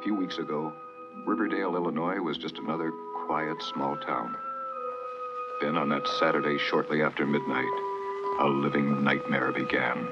few weeks ago, Riverdale, Illinois was just another quiet, small town. Then on that Saturday shortly after midnight, a living nightmare began.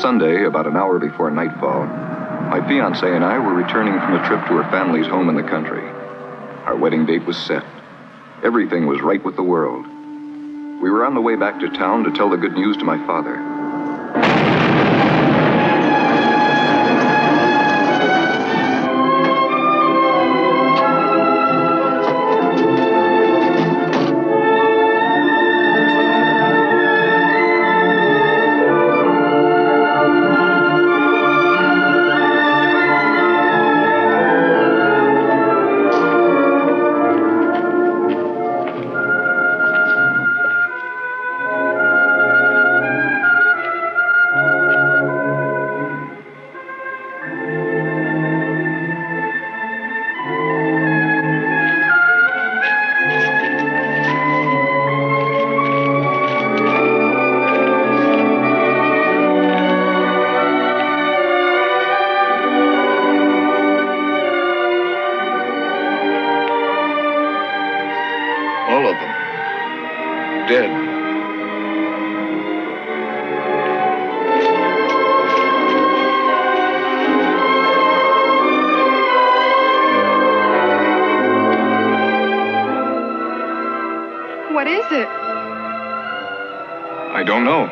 Sunday, about an hour before nightfall, my fiancée and I were returning from a trip to her family's home in the country. Our wedding date was set. Everything was right with the world. We were on the way back to town to tell the good news to my father. All of them. Dead. What is it? I don't know.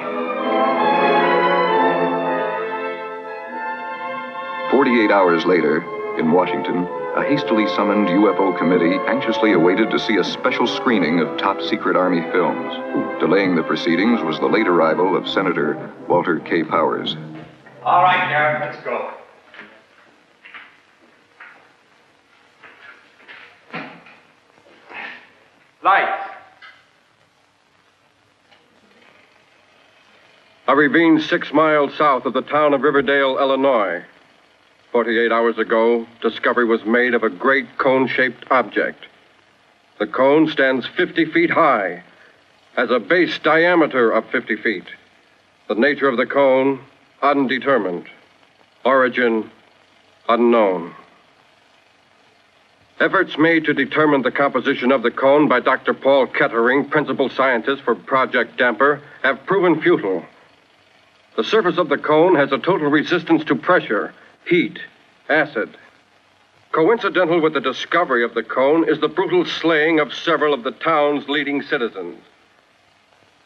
48 hours later, in Washington, a hastily summoned UFO committee anxiously awaited to see a special screening of top-secret Army films. Delaying the proceedings was the late arrival of Senator Walter K. Powers. All right, Garrett, let's go. Lights. A ravine 6 miles south of the town of Riverdale, Illinois. 48 hours ago, discovery was made of a great cone-shaped object. The cone stands 50 feet high, has a base diameter of 50 feet. The nature of the cone, undetermined. Origin, unknown. Efforts made to determine the composition of the cone by Dr. Paul Kettering, principal scientist for Project Damper, have proven futile. The surface of the cone has a total resistance to pressure, heat, acid. Coincidental with the discovery of the cone is the brutal slaying of several of the town's leading citizens.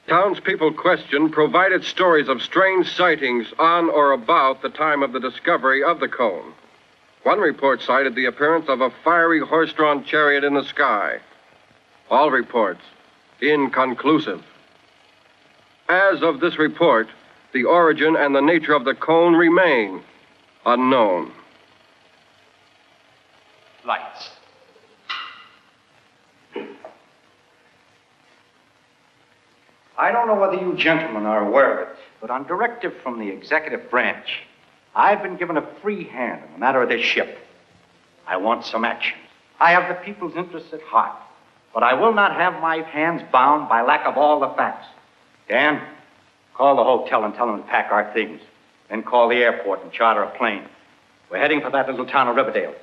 Townspeople questioned provided stories of strange sightings on or about the time of the discovery of the cone. One report cited the appearance of a fiery horse-drawn chariot in the sky. All reports inconclusive. As of this report, the origin and the nature of the cone remain unknown. Lights. I don't know whether you gentlemen are aware of it, but on directive from the executive branch, I've been given a free hand in the matter of this ship. I want some action. I have the people's interests at heart, but I will not have my hands bound by lack of all the facts. Dan, call the hotel and tell them to pack our things. Then call the airport and charter a plane. We're heading for that little town of Riverdale.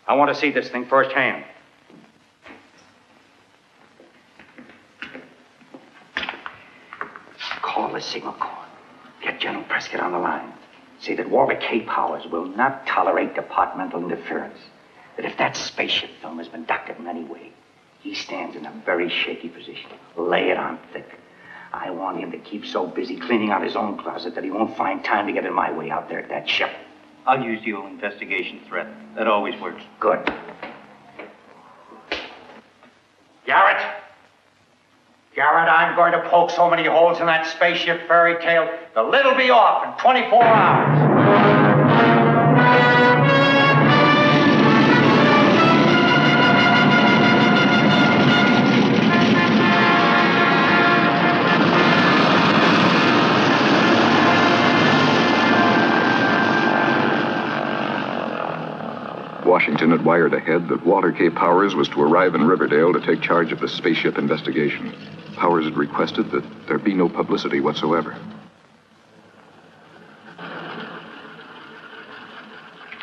I want to see this thing firsthand. Call the signal corps. Get General Prescott on the line. Say that Walter K. Powers will not tolerate departmental interference. That if that spaceship film has been doctored in any way, he stands in a very shaky position. Lay it on thick. I want him to keep so busy cleaning out his own closet that he won't find time to get in my way out there at that ship. I'll use the old investigation threat. That always works. Good. Garrett, I'm going to poke so many holes in that spaceship fairy tale, the lid'll be off in 24 hours. Washington had wired ahead that Walter K. Powers was to arrive in Riverdale to take charge of the spaceship investigation. Powers had requested that there be no publicity whatsoever.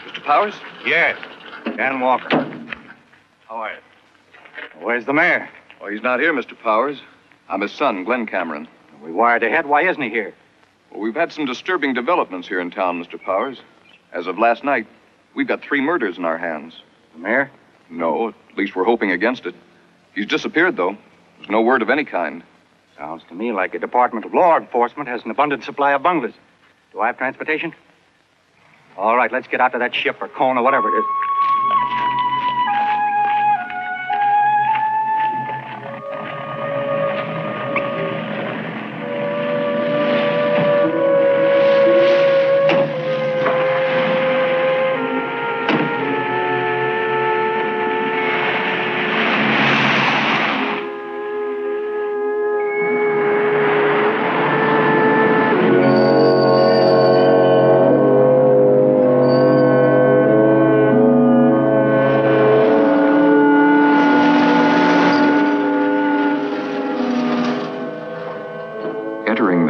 Mr. Powers? Yes. Dan Walker. How are you? Where's the mayor? Oh, he's not here, Mr. Powers. I'm his son, Glenn Cameron. We wired ahead. Why isn't he here? Well, we've had some disturbing developments here in town, Mr. Powers. As of last night, we've got 3 murders in our hands. The mayor? No, at least we're hoping against it. He's disappeared, though. There's no word of any kind. Sounds to me like the Department of Law Enforcement has an abundant supply of bunglers. Do I have transportation? All right, let's get out to that ship or cone or whatever it is.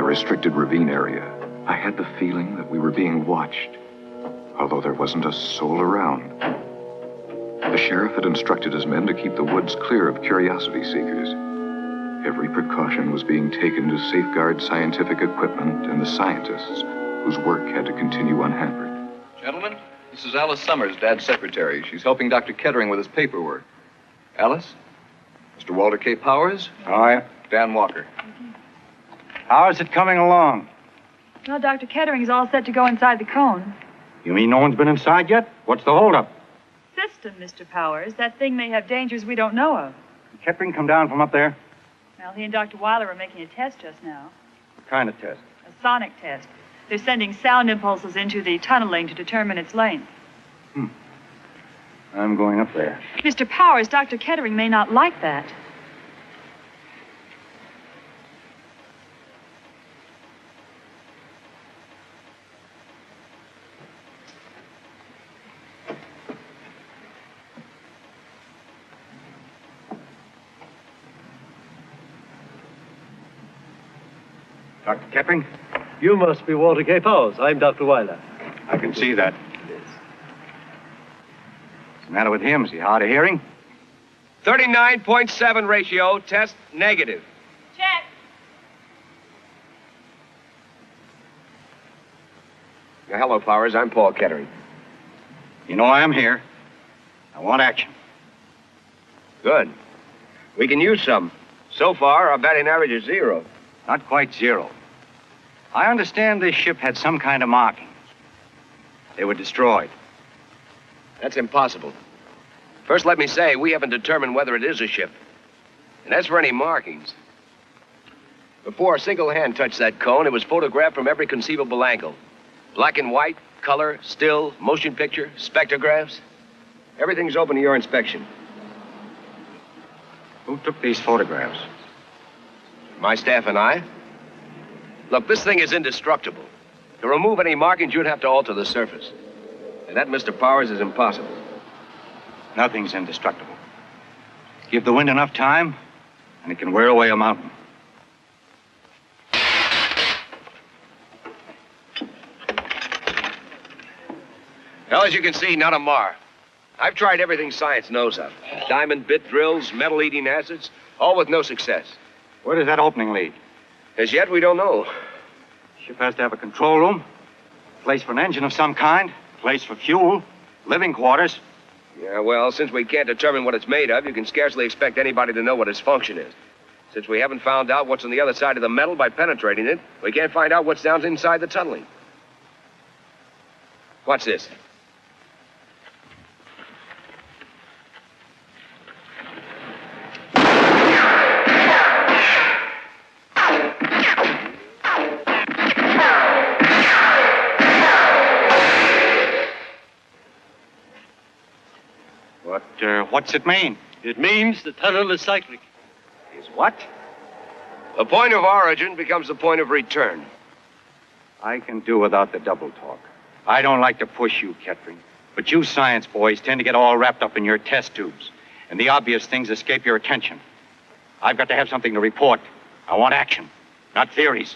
Restricted ravine area, I had the feeling that we were being watched, although there wasn't a soul around. The sheriff had instructed his men to keep the woods clear of curiosity seekers. Every precaution was being taken to safeguard scientific equipment and the scientists whose work had to continue unhampered. Gentlemen, this is Alice Summers, Dad's secretary. She's helping Dr. Kettering with his paperwork. Alice? Mr. Walter K. Powers? All right. Dan Walker. How's it coming along? Well, Dr. Kettering's all set to go inside the cone. You mean no one's been inside yet? What's the holdup? System, Mr. Powers. That thing may have dangers we don't know of. Did Kettering come down from up there? Well, he and Dr. Weiler are making a test just now. What kind of test? A sonic test. They're sending sound impulses into the tunneling to determine its length. I'm going up there. Mr. Powers, Dr. Kettering may not like that. Dr. Kettering? You must be Walter K. Powers. I'm Dr. Weiler. I can see that. What's the matter with him? Is he hard of hearing? 39.7 ratio, test negative. Check. Hello, Powers. I'm Paul Kettering. You know I'm here. I want action. Good. We can use some. So far, our batting average is 0. Not quite 0. I understand this ship had some kind of markings. They were destroyed. That's impossible. First, let me say, we haven't determined whether it is a ship. And as for any markings, before a single hand touched that cone, it was photographed from every conceivable angle. Black and white, color, still, motion picture, spectrographs. Everything's open to your inspection. Who took these photographs? My staff and I? Look, this thing is indestructible. To remove any markings, you'd have to alter the surface. And that, Mr. Powers, is impossible. Nothing's indestructible. Give the wind enough time, and it can wear away a mountain. Well, as you can see, not a mar. I've tried everything science knows of. Diamond bit drills, metal-eating acids, all with no success. Where does that opening lead? As yet, we don't know. Ship has to have a control room, place for an engine of some kind, place for fuel, living quarters. Yeah, well, since we can't determine what it's made of, you can scarcely expect anybody to know what its function is. Since we haven't found out what's on the other side of the metal by penetrating it, we can't find out what's down inside the tunneling. Watch this. What's it mean? It means the tunnel is cyclic. Is what? The point of origin becomes the point of return. I can do without the double talk. I don't like to push you, Kettering. But you science boys tend to get all wrapped up in your test tubes. And the obvious things escape your attention. I've got to have something to report. I want action, not theories.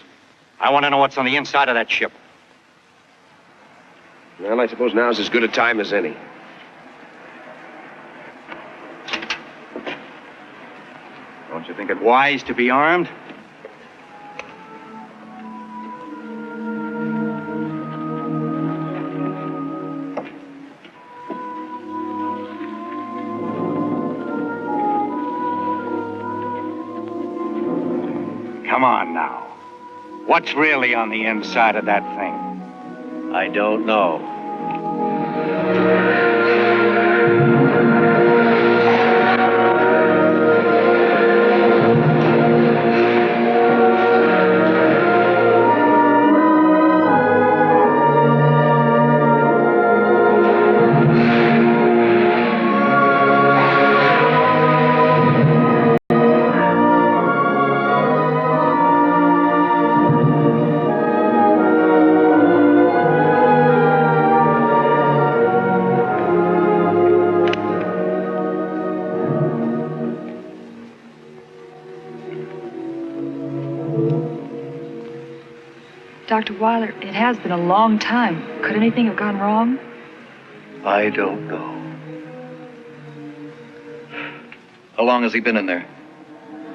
I want to know what's on the inside of that ship. Well, I suppose now's as good a time as any. Don't you think it wise to be armed? Come on now. What's really on the inside of that thing? I don't know. Dr. Weiler, it has been a long time. Could anything have gone wrong? I don't know. How long has he been in there?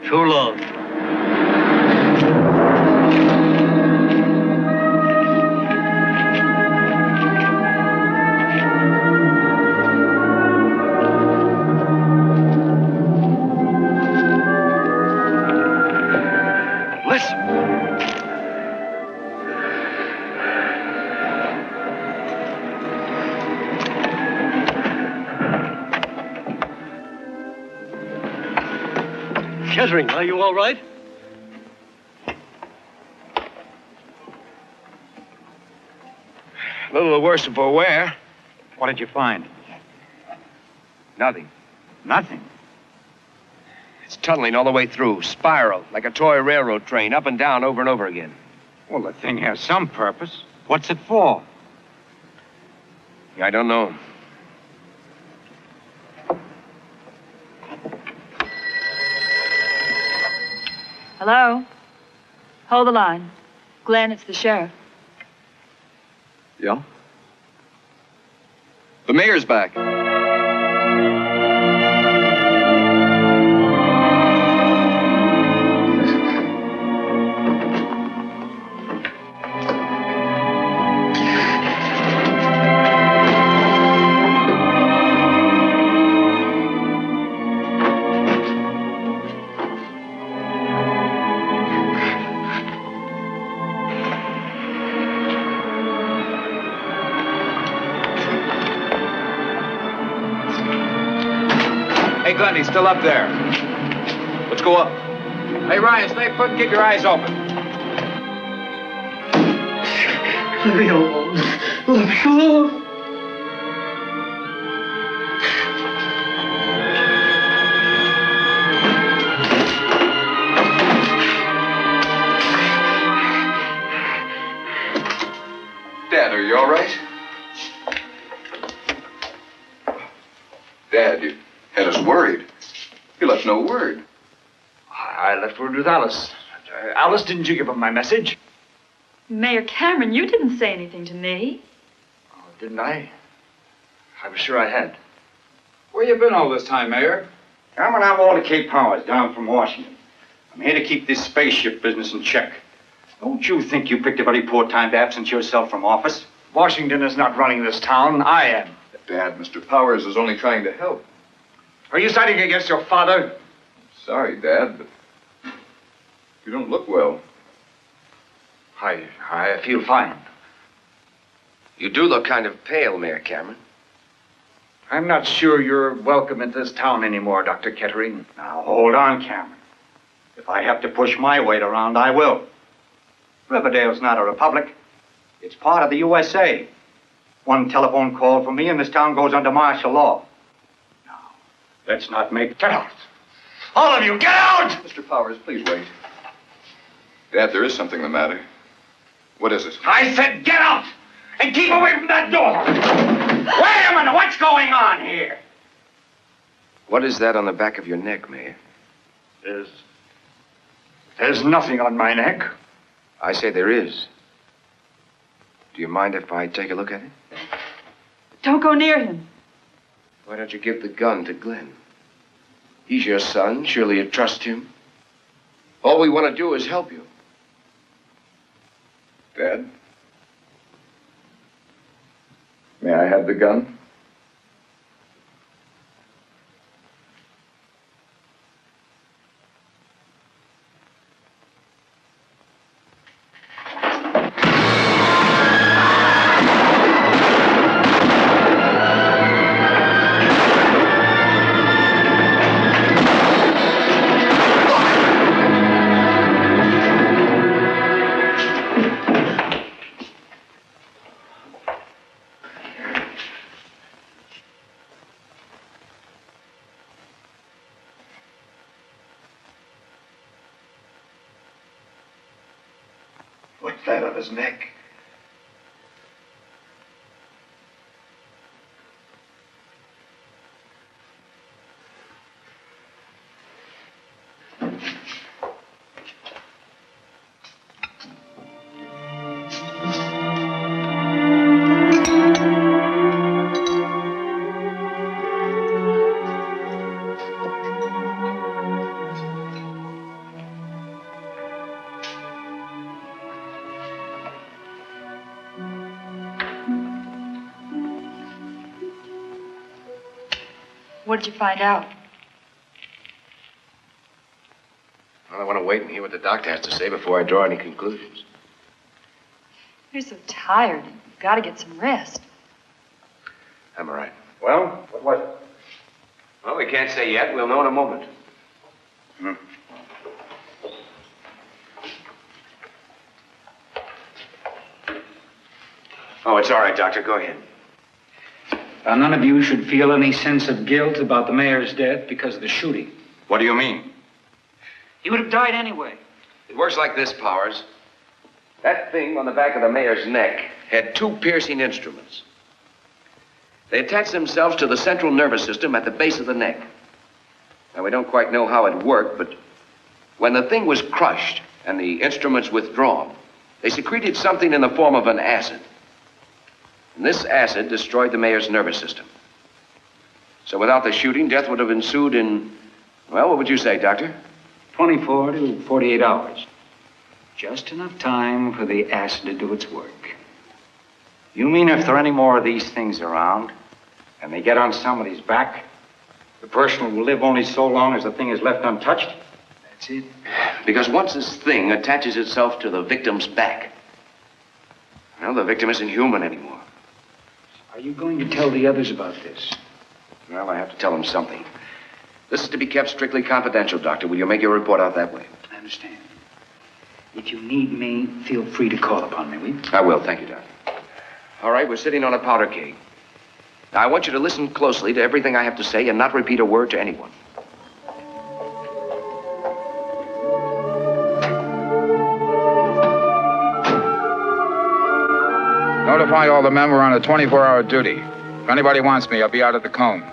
Too long. Kettering, are you all right? A little the worse for wear. What did you find? Nothing. Nothing. It's tunneling all the way through, spiral, like a toy railroad train, up and down over and over again. Well, the thing has some purpose. What's it for? I don't know. Hello? Hold the line. Glenn, it's the sheriff. Yeah? The mayor's back. Hey, Glenn, he's still up there. Let's go up. Hey, Ryan, stay put and keep your eyes open. Let me alone. Let me alone. you all right? Dad, you had us worried. You left no word. I left word with Alice. Alice, didn't you give him my message? Mayor Cameron, you didn't say anything to me. Oh, didn't I? I was sure I had. Where you been all this time, Mayor? Cameron, I'm Walter K. Powers, down from Washington. I'm here to keep this spaceship business in check. Don't you think you picked a very poor time to absent yourself from office? Washington is not running this town. I am. Dad, Mr. Powers is only trying to help. Are you siding against your father? Sorry, Dad, but you don't look well. I feel fine. You do look kind of pale, Mayor Cameron. I'm not sure you're welcome in this town anymore, Dr. Kettering. Now, hold on, Cameron. If I have to push my weight around, I will. Riverdale's not a republic. It's part of the USA. One telephone call from me and this town goes under martial law. Now, let's not make... Get out! All of you, get out! Mr. Powers, please wait. Dad, there is something the matter. What is it? I said get out! And keep away from that door! Wait a minute, what's going on here? What is that on the back of your neck, Mayor? There's nothing on my neck. I say there is. Do you mind if I take a look at it? Don't go near him. Why don't you give the gun to Glenn? He's your son. Surely you trust him. All we want to do is help you. Dad? May I have the gun? What's that on his neck? What did you find out? Well, I want to wait and hear what the doctor has to say before I draw any conclusions. You're so tired. You've got to get some rest. I'm all right. Well, what was it? Well, we can't say yet. We'll know in a moment. Oh, it's all right, Doctor. Go ahead. None of you should feel any sense of guilt about the mayor's death because of the shooting. What do you mean? He would have died anyway. It works like this, Powers. That thing on the back of the mayor's neck had two piercing instruments. They attached themselves to the central nervous system at the base of the neck. Now, we don't quite know how it worked, but when the thing was crushed and the instruments withdrawn, they secreted something in the form of an acid. And this acid destroyed the mayor's nervous system. So without the shooting, death would have ensued in, well, what would you say, Doctor? 24 to 48 hours. Just enough time for the acid to do its work. You mean if there are any more of these things around, and they get on somebody's back, the person will live only so long as the thing is left untouched? That's it. Because once this thing attaches itself to the victim's back, well, the victim isn't human anymore. Are you going to tell the others about this? Well, I have to tell them something. This is to be kept strictly confidential, Doctor. Will you make your report out that way? I understand. If you need me, feel free to call upon me, will you? I will, thank you, Doctor. All right, we're sitting on a powder keg. Now, I want you to listen closely to everything I have to say and not repeat a word to anyone. Notify all the men we're on a 24-hour duty. If anybody wants me, I'll be out at the cone.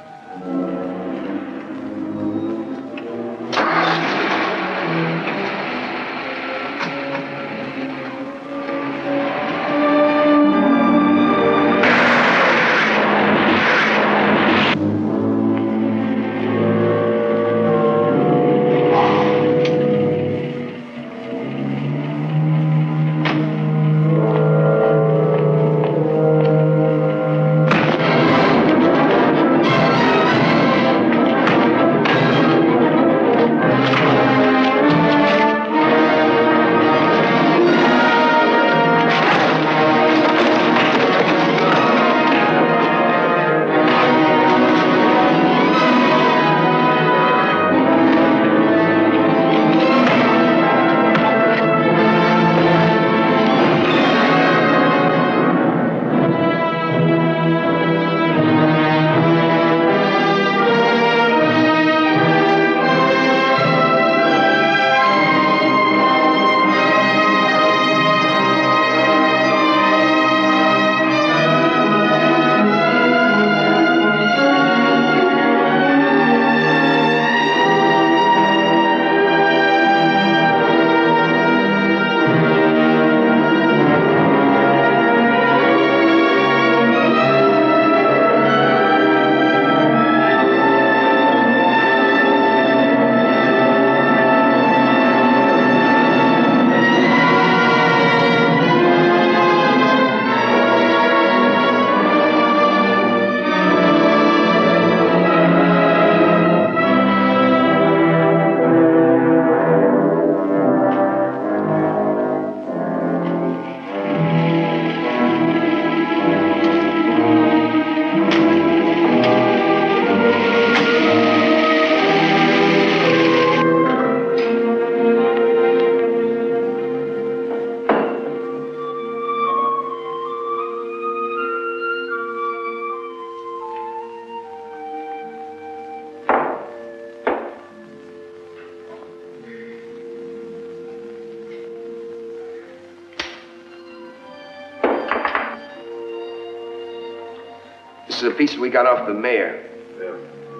This is a piece we got off the mayor.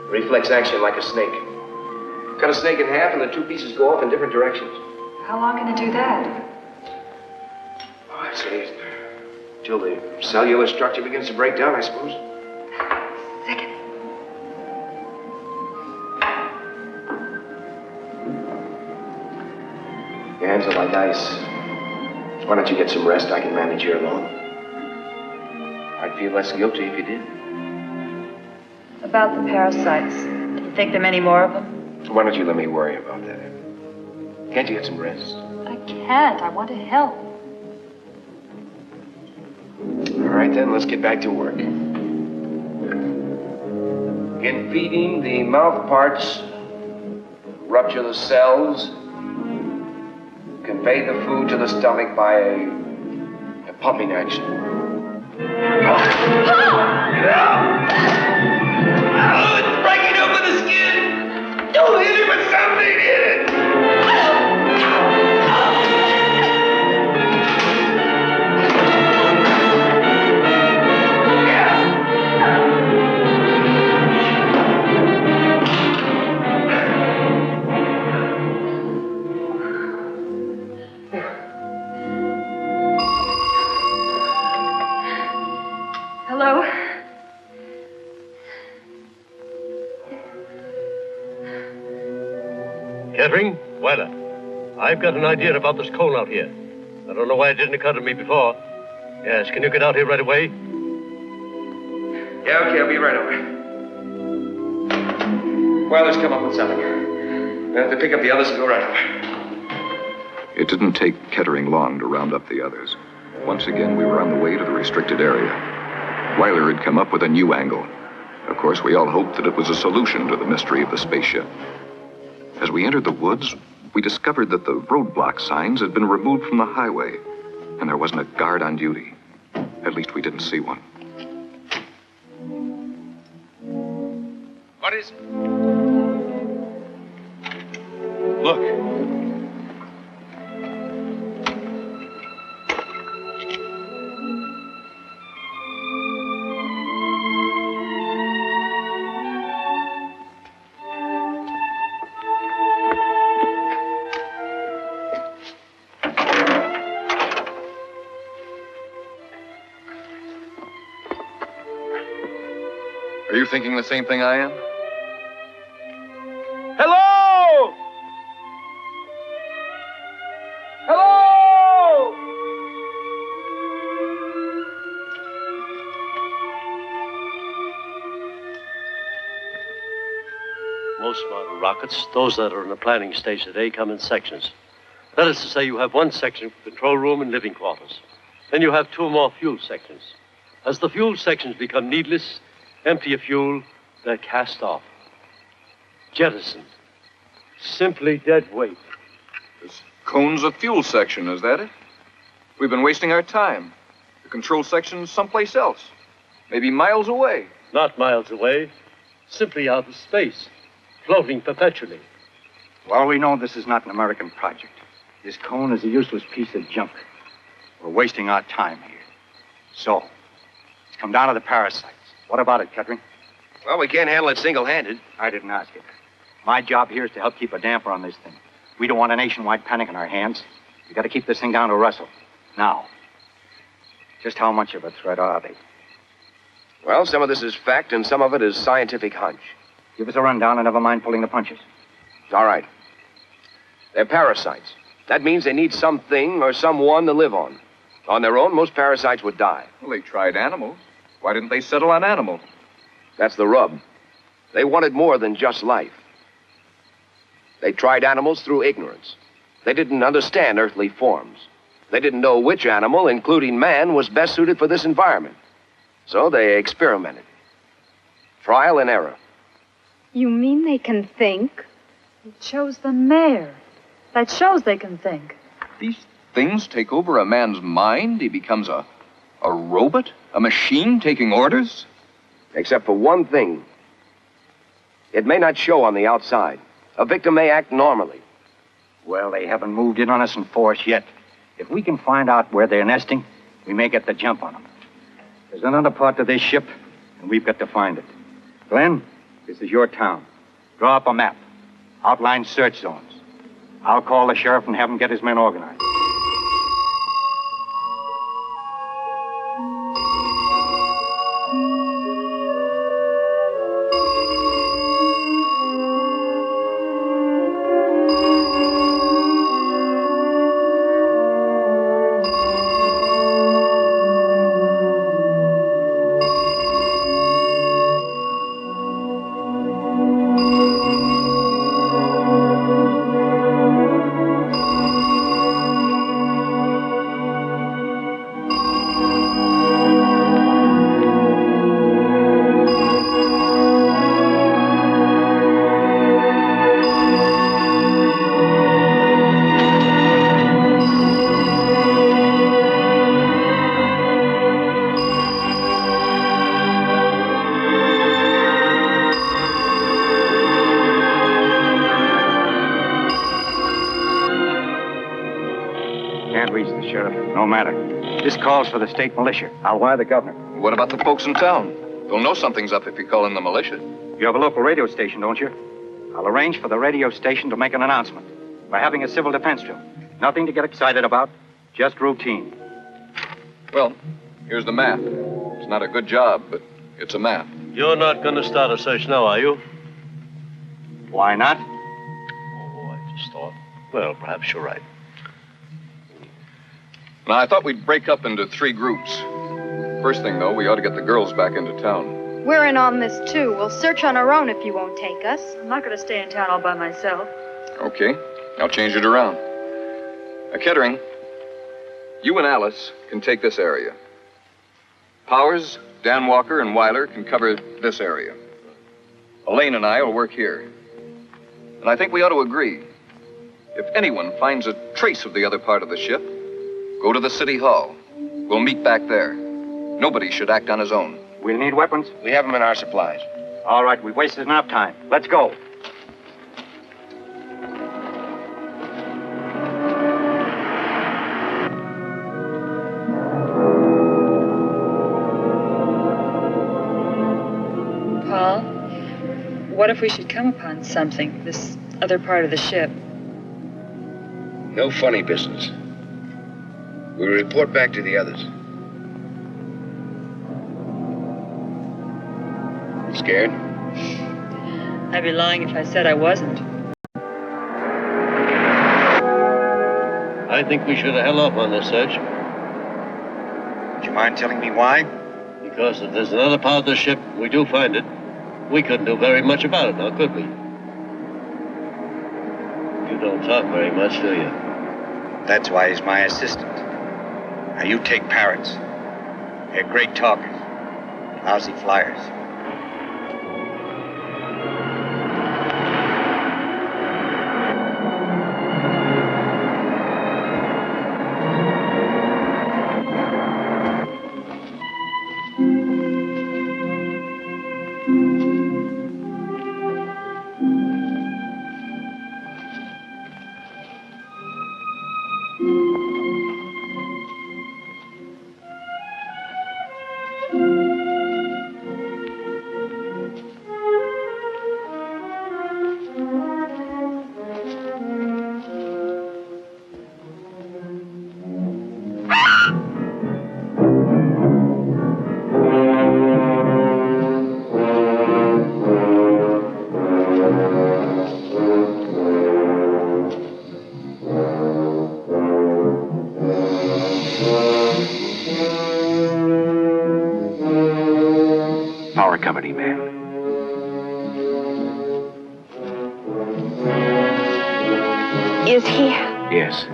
Reflex action like a snake. Cut a snake in half and the two pieces go off in different directions. How long can it do that? Oh, I'd say till the cellular structure begins to break down, I suppose. Second. Your hands are like ice. Why don't you get some rest? I can manage here alone. I'd feel less guilty if you did. About the parasites. Do you think there are many more of them? Why don't you let me worry about that? Can't you get some rest? I can't. I want to help. All right, then, let's get back to work. In feeding, the mouth parts rupture the cells, convey the food to the stomach by a pumping action. Oh, it's breaking open the skin! Don't hit it with something in it! Hello? Kettering? Wyler, I've got an idea about this cone out here. I don't know why it didn't occur to me before. Yes, can you get out here right away? Yeah, okay, I'll be right over. Wyler's come up with something. We'll have to pick up the others and go right over. It didn't take Kettering long to round up the others. Once again, we were on the way to the restricted area. Wyler had come up with a new angle. Of course, we all hoped that it was a solution to the mystery of the spaceship. As we entered the woods, we discovered that the roadblock signs had been removed from the highway, and there wasn't a guard on duty. At least we didn't see one. What is it? Look. Are you thinking the same thing I am? Hello! Hello! Most modern rockets, those that are in the planning stage today, come in sections. That is to say, you have one section for control room and living quarters. Then you have two more fuel sections. As the fuel sections become needless, empty of fuel, they're cast off. Jettisoned. Simply dead weight. This cone's a fuel section, is that it? We've been wasting our time. The control section's someplace else. Maybe miles away. Not miles away. Simply out of space. Floating perpetually. Well, we know this is not an American project. This cone is a useless piece of junk. We're wasting our time here. So, it's come down to the parasites. What about it, Kettering? Well, we can't handle it single-handed. I didn't ask it. My job here is to help keep a damper on this thing. We don't want a nationwide panic in our hands. We got to keep this thing down to Russell. Now, just how much of a threat are they? Well, some of this is fact and some of it is scientific hunch. Give us a rundown and never mind pulling the punches. All right. They're parasites. That means they need something or someone to live on. On their own, most parasites would die. Well, they tried animals. Why didn't they settle on animals? That's the rub. They wanted more than just life. They tried animals through ignorance. They didn't understand earthly forms. They didn't know which animal, including man, was best suited for this environment. So they experimented. Trial and error. You mean they can think? It shows the mayor. That shows they can think. These things take over a man's mind? He becomes a robot? A machine taking orders? Except for one thing. It may not show on the outside. A victim may act normally. Well, they haven't moved in on us in force yet. If we can find out where they're nesting, we may get the jump on them. There's another part to this ship, and we've got to find it. Glenn, this is your town. Draw up a map. Outline search zones. I'll call the sheriff and have him get his men organized. No matter. This calls for the state militia. I'll wire the governor. What about the folks in town? They'll know something's up if you call in the militia. You have a local radio station, don't you? I'll arrange for the radio station to make an announcement. We're having a civil defense drill. Nothing to get excited about, just routine. Well, here's the map. It's not a good job, but it's a map. You're not going to start a search now, are you? Why not? Oh, I just thought. Well, perhaps you're right. Now, I thought we'd break up into 3 groups. First thing, though, we ought to get the girls back into town. We're in on this, too. We'll search on our own if you won't take us. I'm not going to stay in town all by myself. Okay, I'll change it around. Kettering, you and Alice can take this area. Powers, Dan Walker, and Weiler can cover this area. Elaine and I will work here. And I think we ought to agree. If anyone finds a trace of the other part of the ship, go to the city hall. We'll meet back there. Nobody should act on his own. We'll need weapons. We have them in our supplies. All right, we've wasted enough time. Let's go. Paul, what if we should come upon something, this other part of the ship? No funny business. We'll report back to the others. Let's scared? I'd be lying if I said I wasn't. I think we should have held off on this search. Would you mind telling me why? Because if there's another part of the ship, we do find it, we couldn't do very much about it, now could we? You don't talk very much, do you? That's why he's my assistant. Now you take parrots. They're great talkers, lousy flyers. Power company man. Is he? Yes.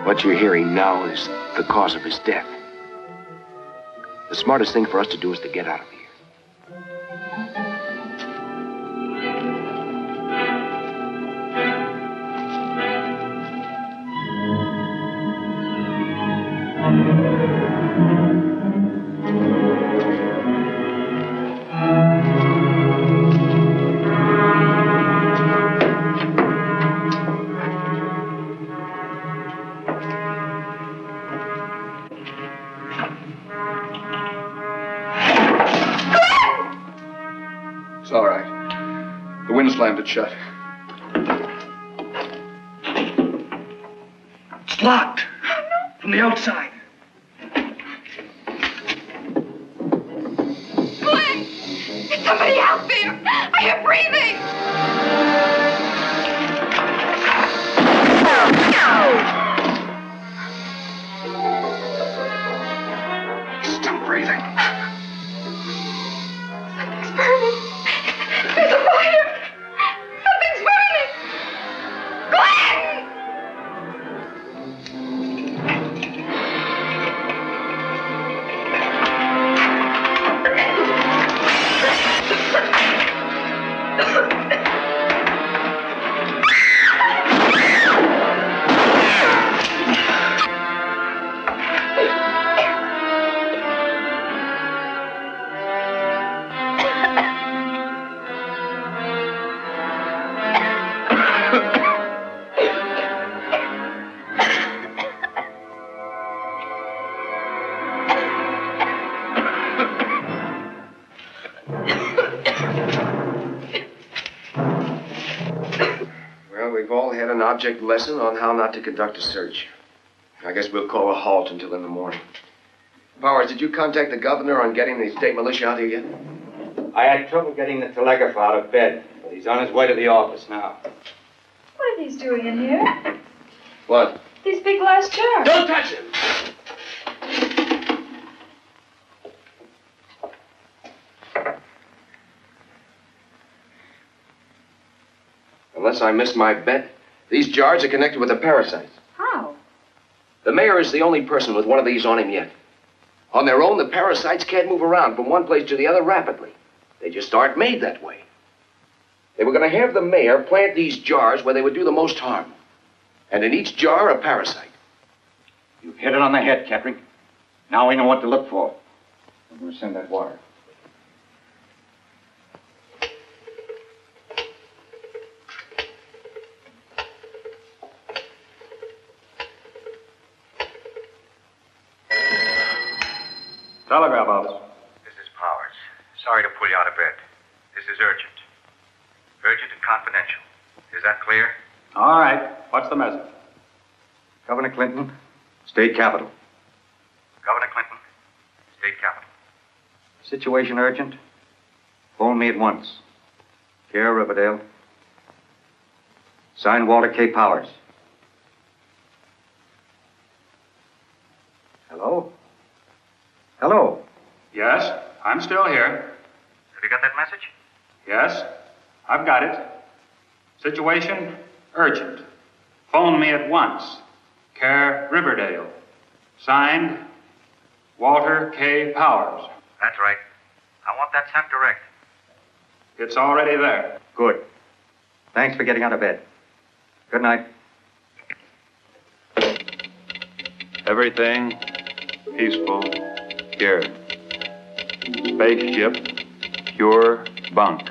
What you're hearing now is the cause of his death. The smartest thing for us to do is to get out of here. It's all right. The wind slammed it shut. It's locked. From the outside. Glenn! There's somebody out there! Are you breathing? Still breathing. Something's burning. There's a fire! Something's burning! Glenn! Well, we've all had an object lesson on how not to conduct a search. I guess we'll call a halt until in the morning. Powers, did you contact the governor on getting the state militia out here yet? I had trouble getting the telegrapher out of bed, but he's on his way to the office now. What are these doing in here? What? These big glass jars. Don't touch him! Unless I missed my bet, these jars are connected with the parasites. How? The mayor is the only person with one of these on him yet. On their own, the parasites can't move around from one place to the other rapidly. They just aren't made that way. They were going to have the mayor plant these jars where they would do the most harm. And in each jar, a parasite. You've hit it on the head, Kettering. Now we know what to look for. I'm going to send that wire. Telegraph office. This is Powers. Sorry to pull you out of clear. All right. What's the message? Governor Clinton, State Capitol. Governor Clinton, State Capitol. Situation urgent. Phone me at once. Care Riverdale. Signed Walter K. Powers. Hello? Hello? Yes, I'm still here. Have you got that message? Yes, I've got it. Situation urgent. Phone me at once. Care Riverdale. Signed, Walter K. Powers. That's right. I want that sent direct. It's already there. Good. Thanks for getting out of bed. Good night. Everything peaceful here. Spaceship, pure bunk.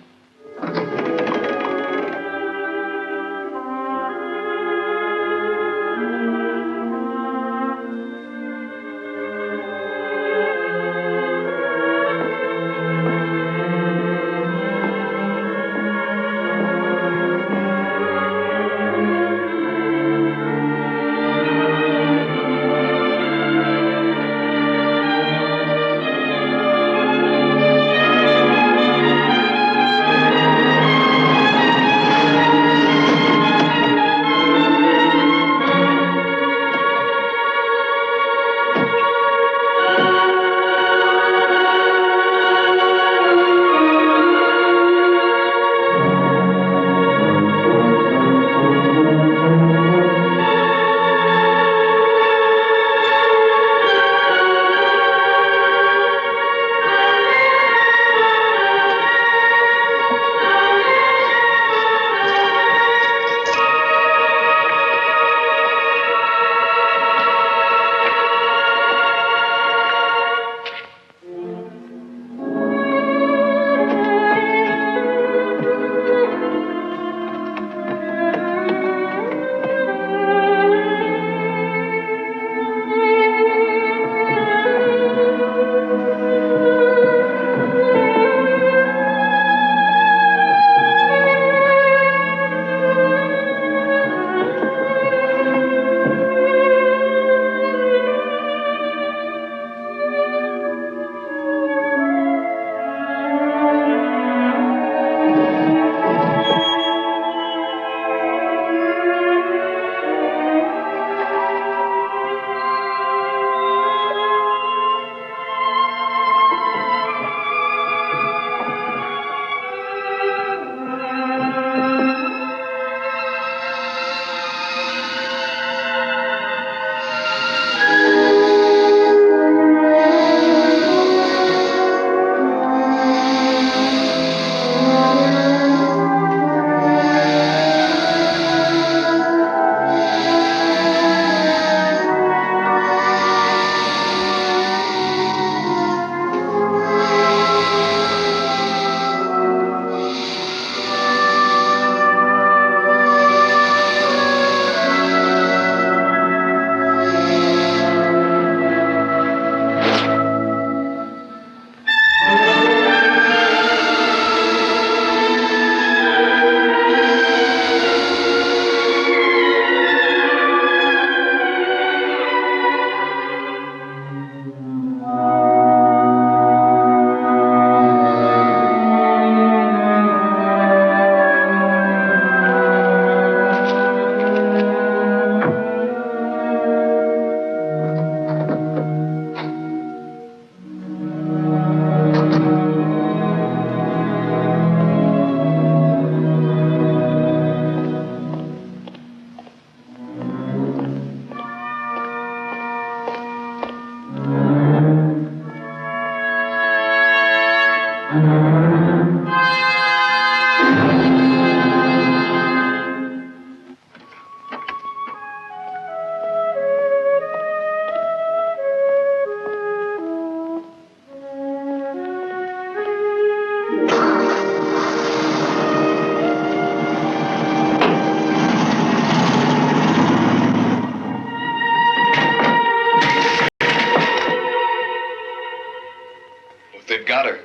They've got her.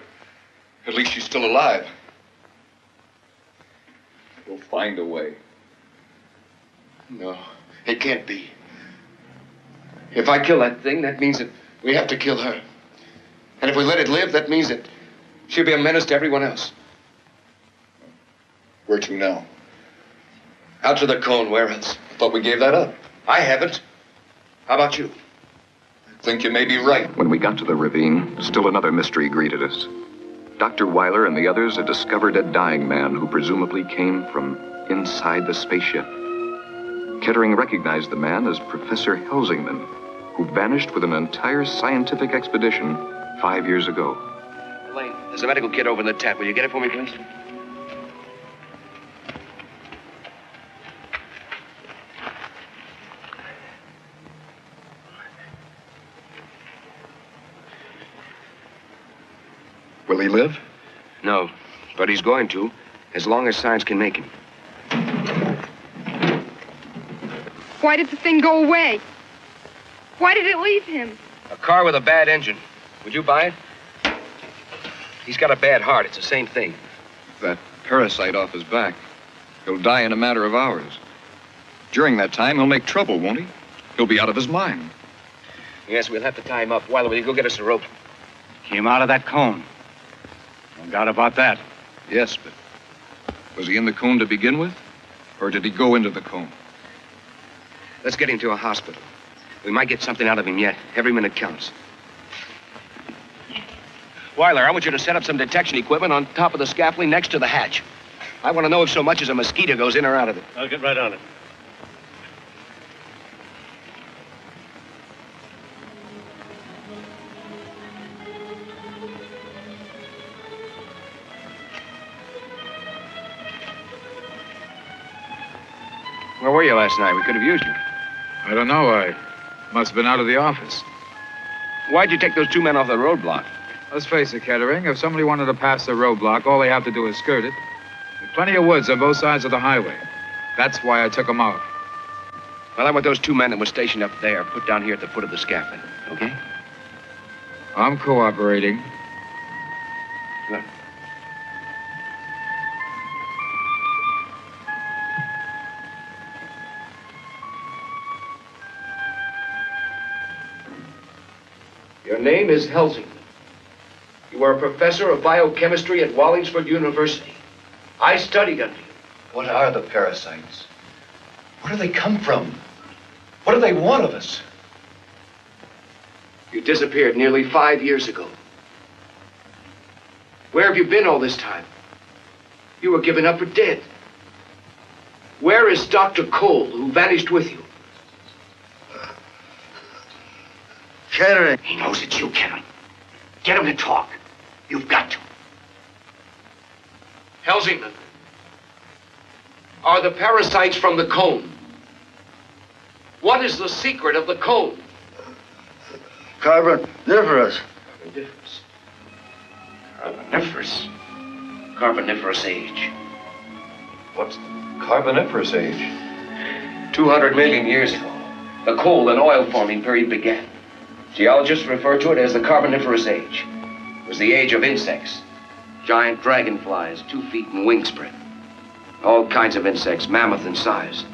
At least she's still alive. We'll find a way. No, it can't be. If I kill that thing, that means that we have to kill her. And if we let it live, that means that she'll be a menace to everyone else. Where to now? Out to the cone warehouse. Thought we gave that up. I haven't. How about you? I think you may be right. When we got to the ravine, still another mystery greeted us. Dr. Weiler and the others had discovered a dying man who presumably came from inside the spaceship. Kettering recognized the man as Professor Helsingman, who vanished with an entire scientific expedition 5 years ago. Elaine, there's a medical kit over in the tent. Will you get it for me, please? Will he live? No, but he's going to, as long as science can make him. Why did the thing go away? Why did it leave him? A car with a bad engine. Would you buy it? He's got a bad heart. It's the same thing. That parasite off his back. He'll die in a matter of hours. During that time, he'll make trouble, won't he? He'll be out of his mind. Yes, we'll have to tie him up. Weiler, will you go get us a rope? Came out of that cone. No doubt about that. Yes, but was he in the cone to begin with? Or did he go into the cone? Let's get him to a hospital. We might get something out of him yet. Every minute counts. Weiler, I want you to set up some detection equipment on top of the scaffolding next to the hatch. I want to know if so much as a mosquito goes in or out of it. I'll get right on it. Where were you last night? We could have used you. I don't know. I must have been out of the office. Why'd you take those two men off the roadblock? Let's face it, Kettering. If somebody wanted to pass the roadblock, all they have to do is skirt it. There's plenty of woods on both sides of the highway. That's why I took them out. Well, I want those two men that were stationed up there put down here at the foot of the scaffolding, okay? I'm cooperating. Good. Your name is Helsingman. You are a professor of biochemistry at Wallingford University. I studied under you. What are the parasites? Where do they come from? What do they want of us? You disappeared nearly 5 years ago. Where have you been all this time? You were given up for dead. Where is Dr. Cole, who vanished with you? Kettering. He knows it's you, Kettering. Get him to talk. You've got to. Helsingman, are the parasites from the cone? What is the secret of the cone? Carboniferous. Carboniferous. Carboniferous. Carboniferous age. What's the Carboniferous age? 200 million years ago, the coal and oil forming period began. Geologists refer to it as the Carboniferous age. It was the age of insects. Giant dragonflies, 2 feet in wingspread. All kinds of insects, mammoth in size.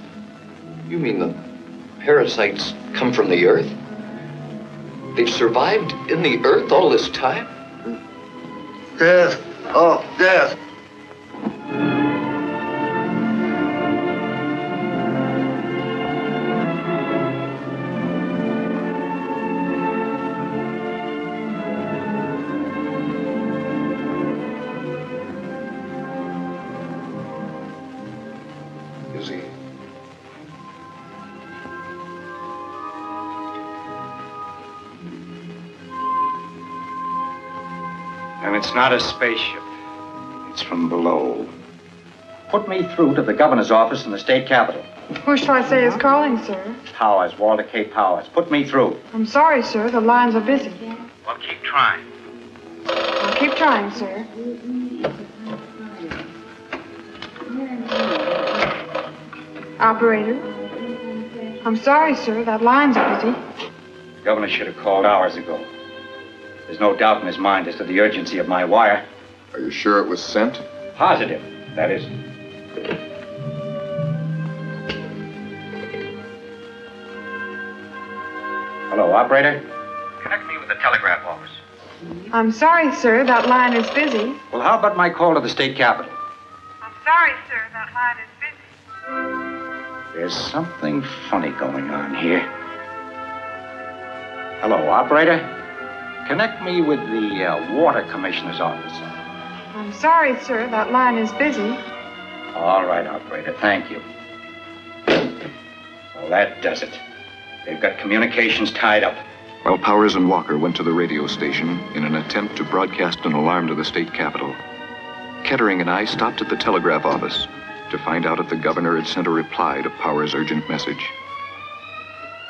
You mean the parasites come from the Earth? They've survived in the Earth all this time? Death. Oh, death. Is he? And it's not a spaceship. It's from below. Put me through to the governor's office in the state capitol. Who shall I say is calling, sir? Powers, Walter K. Powers. Put me through. I'm sorry, sir. The lines are busy. Well, keep trying. I'll keep trying, sir. Operator? I'm sorry, sir. That line's are busy. The governor should have called hours ago. There's no doubt in his mind as to the urgency of my wire. Are you sure it was sent? Positive, that is. Hello, operator. Connect me with the telegraph office. I'm sorry, sir, that line is busy. Well, how about my call to the state capitol? I'm sorry, sir, that line is busy. There's something funny going on here. Hello, operator. Connect me with the water commissioner's office. I'm sorry, sir, that line is busy. All right, operator, thank you. Well, that does it. They've got communications tied up. While Powers and Walker went to the radio station in an attempt to broadcast an alarm to the state capitol, Kettering and I stopped at the telegraph office to find out if the governor had sent a reply to Powers' urgent message.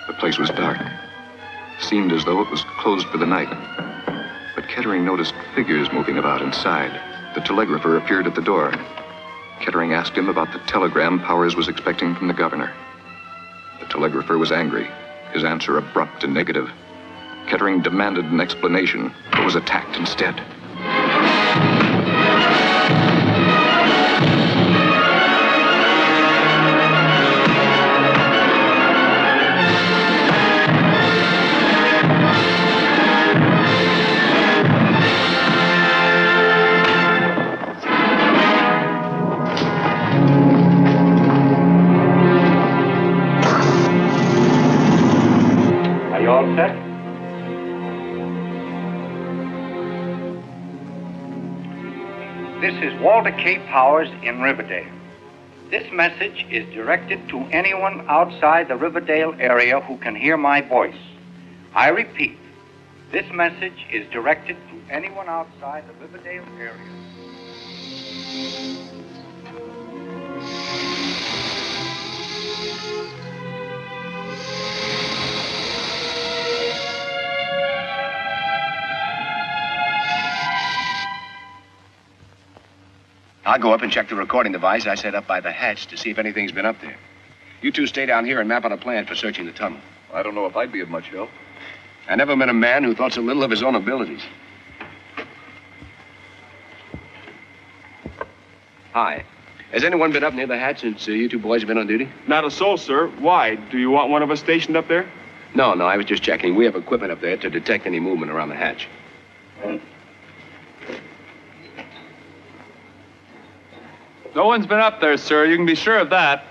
The place was dark. Seemed as though it was closed for the night. But Kettering noticed figures moving about inside. The telegrapher appeared at the door. Kettering asked him about the telegram Powers was expecting from the governor. The telegrapher was angry, his answer abrupt and negative. Kettering demanded an explanation, but was attacked instead. Are you all set? This is Walter K. Powers in Riverdale. This message is directed to anyone outside the Riverdale area who can hear my voice. I repeat, this message is directed to anyone outside the Riverdale area. I'll go up and check the recording device I set up by the hatch to see if anything's been up there. You two stay down here and map out a plan for searching the tunnel. I don't know if I'd be of much help. I never met a man who thought so little of his own abilities. Hi. Has anyone been up near the hatch since you two boys have been on duty? Not a soul, sir. Why? Do you want one of us stationed up there? No, I was just checking. We have equipment up there to detect any movement around the hatch. No one's been up there, sir. You can be sure of that.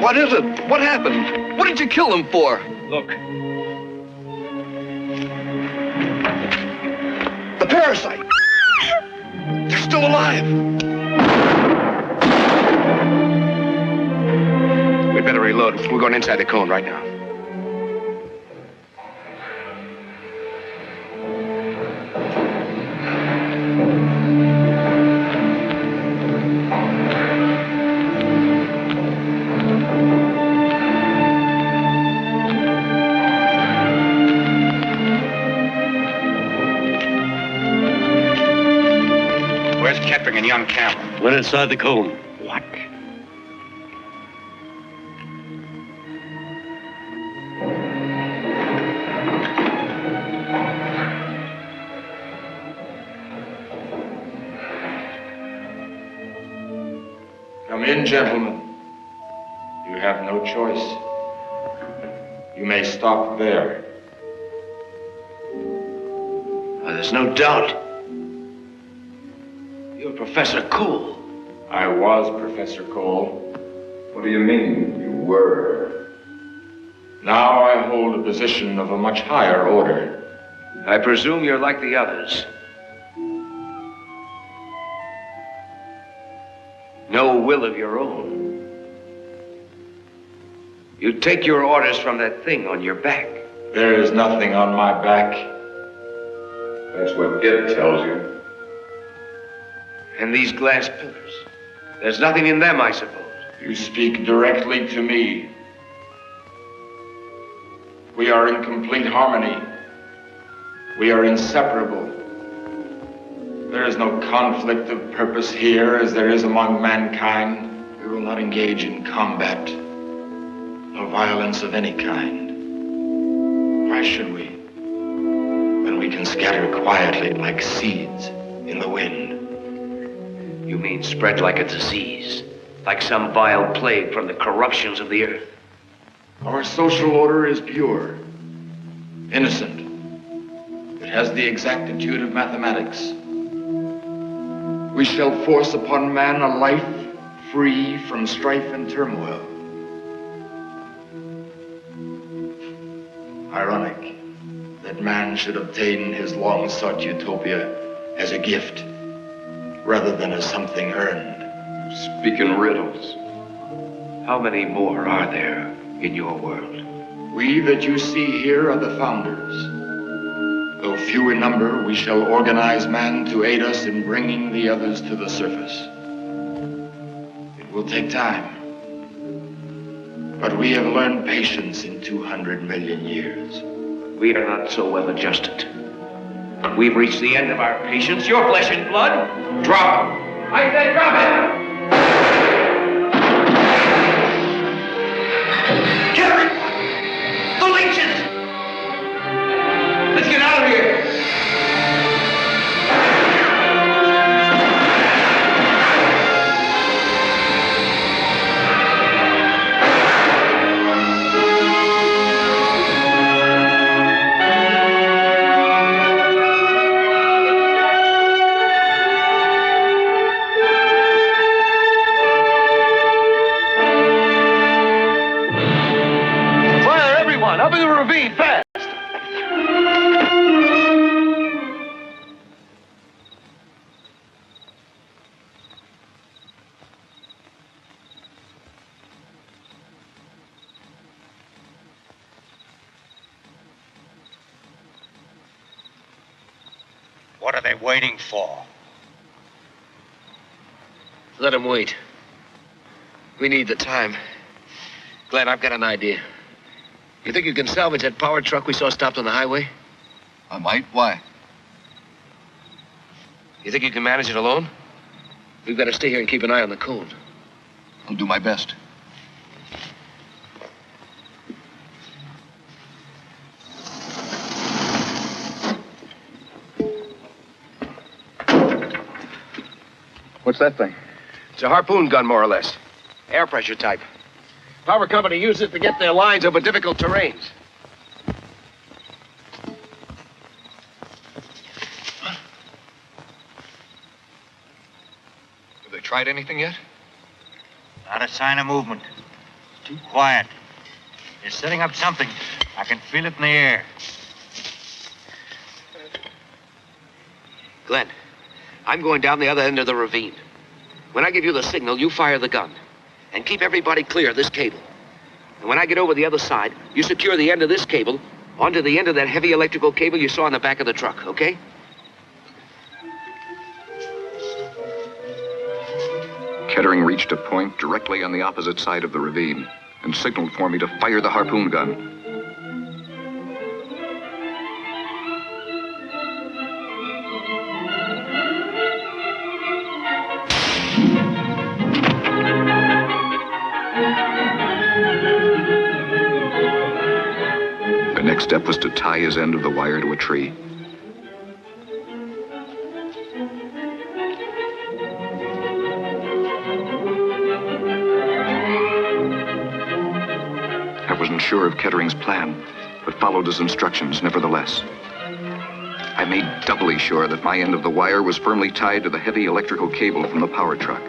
What is it? What happened? What did you kill them for? Look. The parasite. They're still alive. We'd better reload. We're going inside the cone right now. Where's Kettering and young Campbell? Went inside the cone. What? in, gentlemen. You have no choice. You may stop there. Well, there's no doubt. You're Professor Cole. I was Professor Cole. What do you mean, you were? Now I hold a position of a much higher order. I presume you're like the others. No will of your own. You take your orders from that thing on your back. There is nothing on my back. That's what it tells you. And these glass pillars. There's nothing in them, I suppose. You speak directly to me. We are in complete harmony. We are inseparable. There is no conflict of purpose here as there is among mankind. We will not engage in combat, no violence of any kind. Why should we? When we can scatter quietly like seeds in the wind. You mean spread like a disease, like some vile plague from the corruptions of the earth? Our social order is pure, innocent. It has the exactitude of mathematics. We shall force upon man a life free from strife and turmoil. Ironic that man should obtain his long-sought utopia as a gift rather than as something earned. Speak in riddles. How many more are there in your world? We that you see here are the founders. Though few in number, we shall organize man to aid us in bringing the others to the surface. It will take time. But we have learned patience in 200 million years. We are not so well adjusted. We've reached the end of our patience. Your flesh and blood. Drop him. I said drop him! The leeches! Let's get out of here! Up in the ravine, fast! What are they waiting for? Let him wait. We need the time. Glenn, I've got an idea. You think you can salvage that power truck we saw stopped on the highway? I might. Why? You think you can manage it alone? We've got to stay here and keep an eye on the cone. I'll do my best. What's that thing? It's a harpoon gun, more or less. Air pressure type. Power company uses it to get their lines over difficult terrains. Have they tried anything yet? Not a sign of movement. It's too quiet. They're setting up something. I can feel it in the air. Glenn, I'm going down the other end of the ravine. When I give you the signal, you fire the gun. And keep everybody clear of this cable. And when I get over the other side, you secure the end of this cable onto the end of that heavy electrical cable you saw in the back of the truck, okay? Kettering reached a point directly on the opposite side of the ravine and signaled for me to fire the harpoon gun. The next step was to tie his end of the wire to a tree. sure of Kettering's plan, but followed his instructions nevertheless. I made doubly sure that my end of the wire was firmly tied to the heavy electrical cable from the power truck.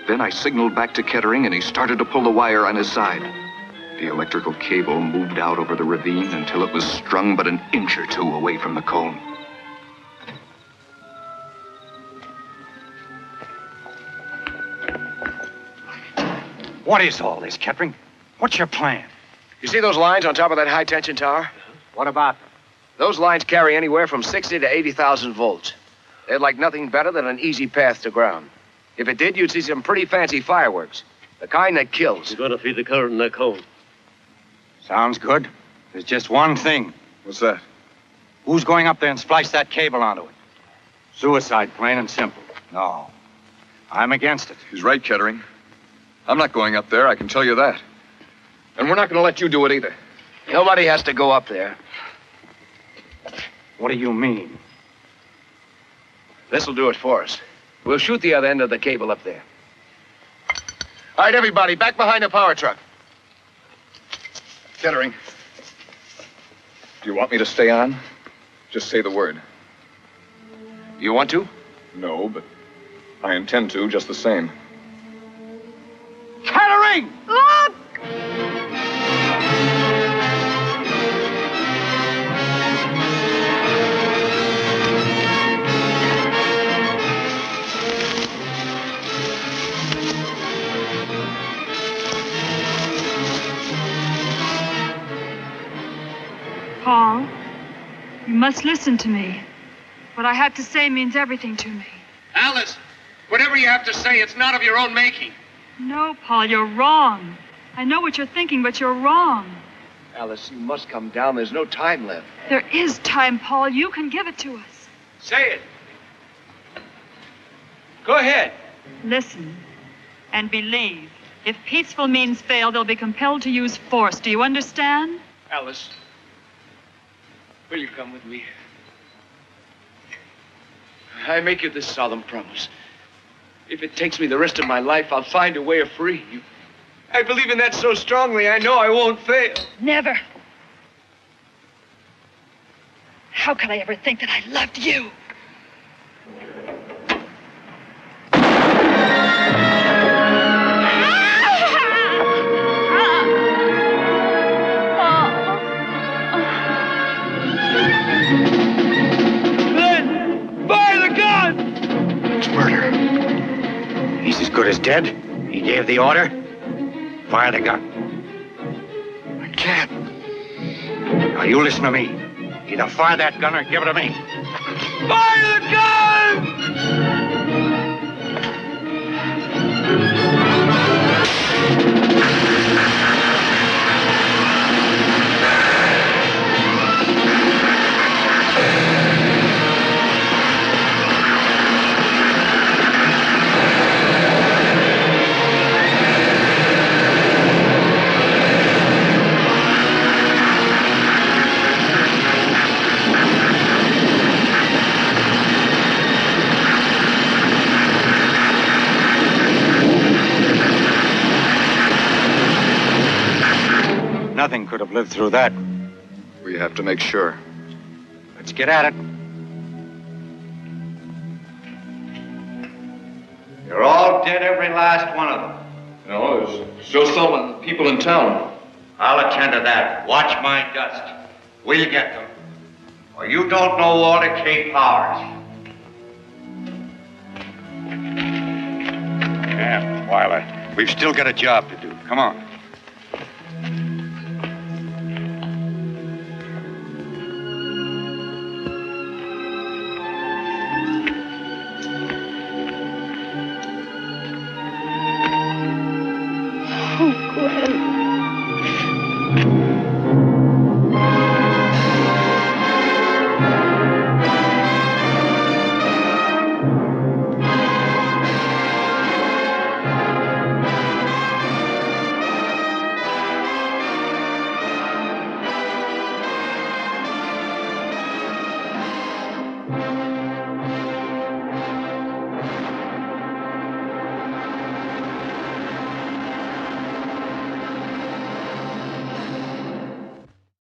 Then I signaled back to Kettering, and he started to pull the wire on his side. The electrical cable moved out over the ravine until it was strung but an inch or two away from the cone. What is all this, Kettering? What's your plan? You see those lines on top of that high-tension tower? What about them? Those lines carry anywhere from 60 to 80,000 volts. They're like nothing better than an easy path to ground. If it did, you'd see some pretty fancy fireworks. The kind that kills. You're going to feed the current in that cone. Sounds good. There's just one thing. What's that? Who's going up there and splice that cable onto it? Suicide, plain and simple. No. I'm against it. He's right, Kettering. I'm not going up there, I can tell you that. And we're not going to let you do it either. Nobody has to go up there. What do you mean? This'll do it for us. We'll shoot the other end of the cable up there. All right, everybody, back behind the power truck. Kettering, do you want me to stay on? Just say the word. You want to? No, but I intend to just the same. Kettering! Look! Paul, you must listen to me. What I have to say means everything to me. Alice, whatever you have to say, it's not of your own making. No, Paul, you're wrong. I know what you're thinking, but you're wrong. Alice, you must come down. There's no time left. There is time, Paul. You can give it to us. Say it. Go ahead. Listen and believe. If peaceful means fail, they'll be compelled to use force. Do you understand? Alice, will you come with me? I make you this solemn promise. If it takes me the rest of my life, I'll find a way of freeing you. I believe in that so strongly, I know I won't fail. Never. How could I ever think that I loved you? Glenn, fire the gun! It's murder. He's as good as dead. He gave the order. Fire the gun. I can't. Now you listen to me. Either fire that gun or give it to me. Fire the gun! Nothing could have lived through that. We have to make sure. Let's get at it. You're all dead, every last one of them. No, there's still some people in town. I'll attend to that. Watch my dust. We'll get them. Or you don't know Walter K. Powers. Yeah, Weiler. We've still got a job to do. Come on.